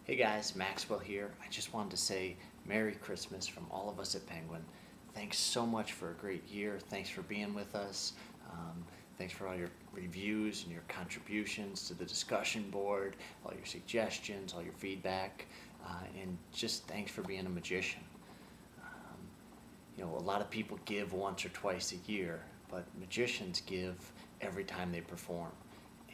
Hey guys, Maxwell here. I just wanted to say Merry Christmas from all of us at Penguin. Thanks so much for a great year. Thanks for being with us. Thanks for all your reviews and your contributions to the discussion board, all your suggestions, all your feedback, and just thanks for being a magician. A lot of people give once or twice a year, but magicians give every time they perform.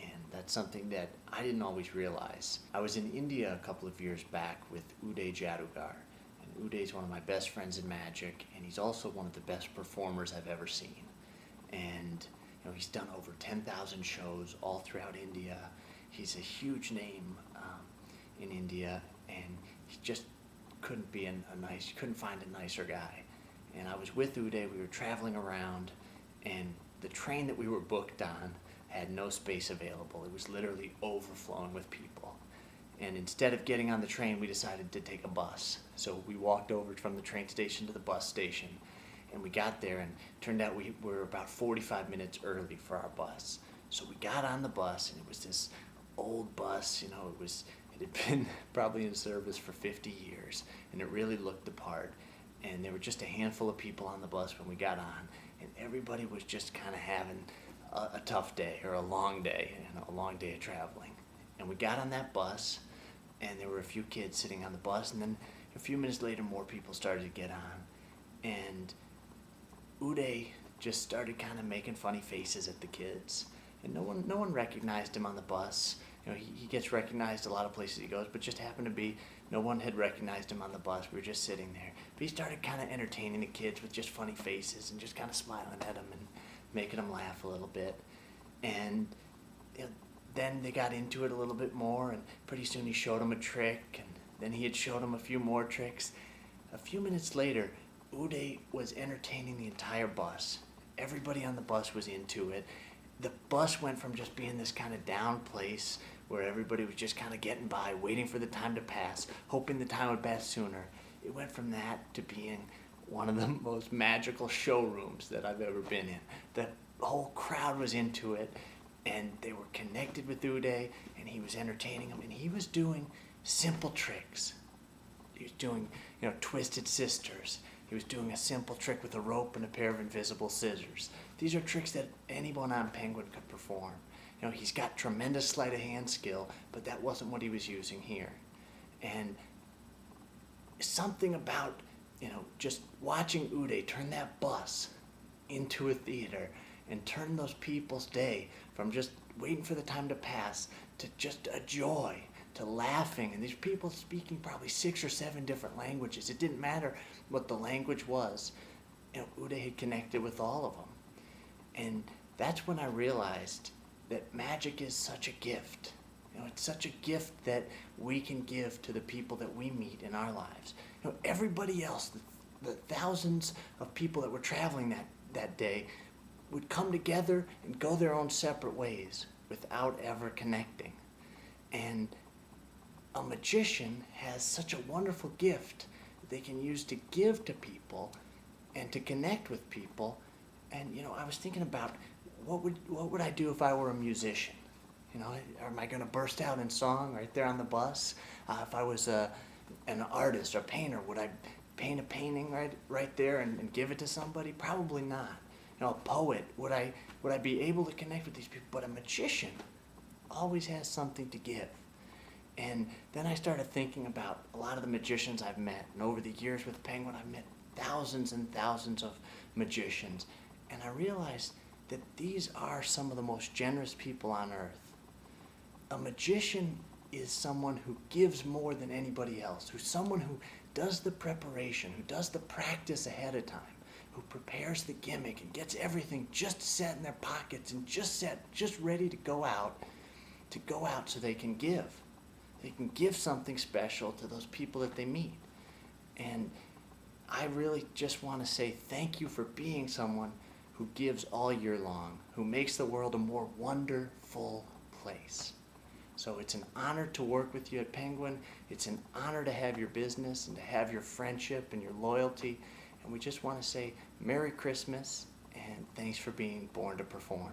And that's something that I didn't always realize. I was in India a couple of years back with Uday Jadugar. And Uday's one of my best friends in magic, and he's also one of the best performers I've ever seen. And he's done over 10,000 shows all throughout India. He's a huge name in India, and he just couldn't find a nicer guy. And I was with Uday, we were traveling around, and the train that we were booked on had no space available. It was literally overflowing with people. And instead of getting on the train, we decided to take a bus. So we walked over from the train station to the bus station, and we got there, and turned out we were about 45 minutes early for our bus. So we got on the bus, and it was this old bus, it had been probably in service for 50 years, and it really looked the part. And there were just a handful of people on the bus when we got on, and everybody was just kind of having a tough day, or a long day, a long day of traveling. And we got on that bus, and there were a few kids sitting on the bus, and then a few minutes later more people started to get on, and Uday just started kind of making funny faces at the kids, and no one recognized him on the bus. He gets recognized a lot of places he goes, but just happened to be no one had recognized him on the bus. We were just sitting there, but he started kind of entertaining the kids with just funny faces and just kind of smiling at them and making them laugh a little bit. And then they got into it a little bit more, and pretty soon he showed them a trick, and then he had showed them a few more tricks. A few minutes later, Uday was entertaining the entire bus. Everybody on the bus was into it. The bus went from just being this kind of down place where everybody was just kind of getting by, waiting for the time to pass, hoping the time would pass sooner. It went from that to being one of the most magical showrooms that I've ever been in. The whole crowd was into it, and they were connected with Uday, and he was entertaining them, and he was doing simple tricks. He was doing, twisted sisters. He was doing a simple trick with a rope and a pair of invisible scissors. These are tricks that anyone on Penguin could perform. He's got tremendous sleight of hand skill, but that wasn't what he was using here. And something about, just watching Uday turn that bus into a theater and turn those people's day from just waiting for the time to pass to just a joy, to laughing, and these people speaking probably 6 or 7 different languages. It didn't matter what the language was. Uday had connected with all of them. And that's when I realized that magic is such a gift. It's such a gift that we can give to the people that we meet in our lives. Everybody else, the thousands of people that were traveling that day, would come together and go their own separate ways without ever connecting. And a magician has such a wonderful gift that they can use to give to people and to connect with people. And I was thinking about what would I do if I were a musician? Am I going to burst out in song right there on the bus? If I was an artist or painter, would I paint a painting right there and give it to somebody? Probably not. A poet, would I be able to connect with these people? But a magician always has something to give. And then I started thinking about a lot of the magicians I've met. And over the years with Penguin, I've met thousands and thousands of magicians. And I realized that these are some of the most generous people on earth. A magician is someone who gives more than anybody else, who's someone who does the preparation, who does the practice ahead of time, who prepares the gimmick and gets everything just set in their pockets and just ready to go out so they can give. They can give something special to those people that they meet. And I really just want to say thank you for being someone who gives all year long, who makes the world a more wonderful place. So it's an honor to work with you at Penguin. It's an honor to have your business and to have your friendship and your loyalty. And we just want to say Merry Christmas and thanks for being born to perform.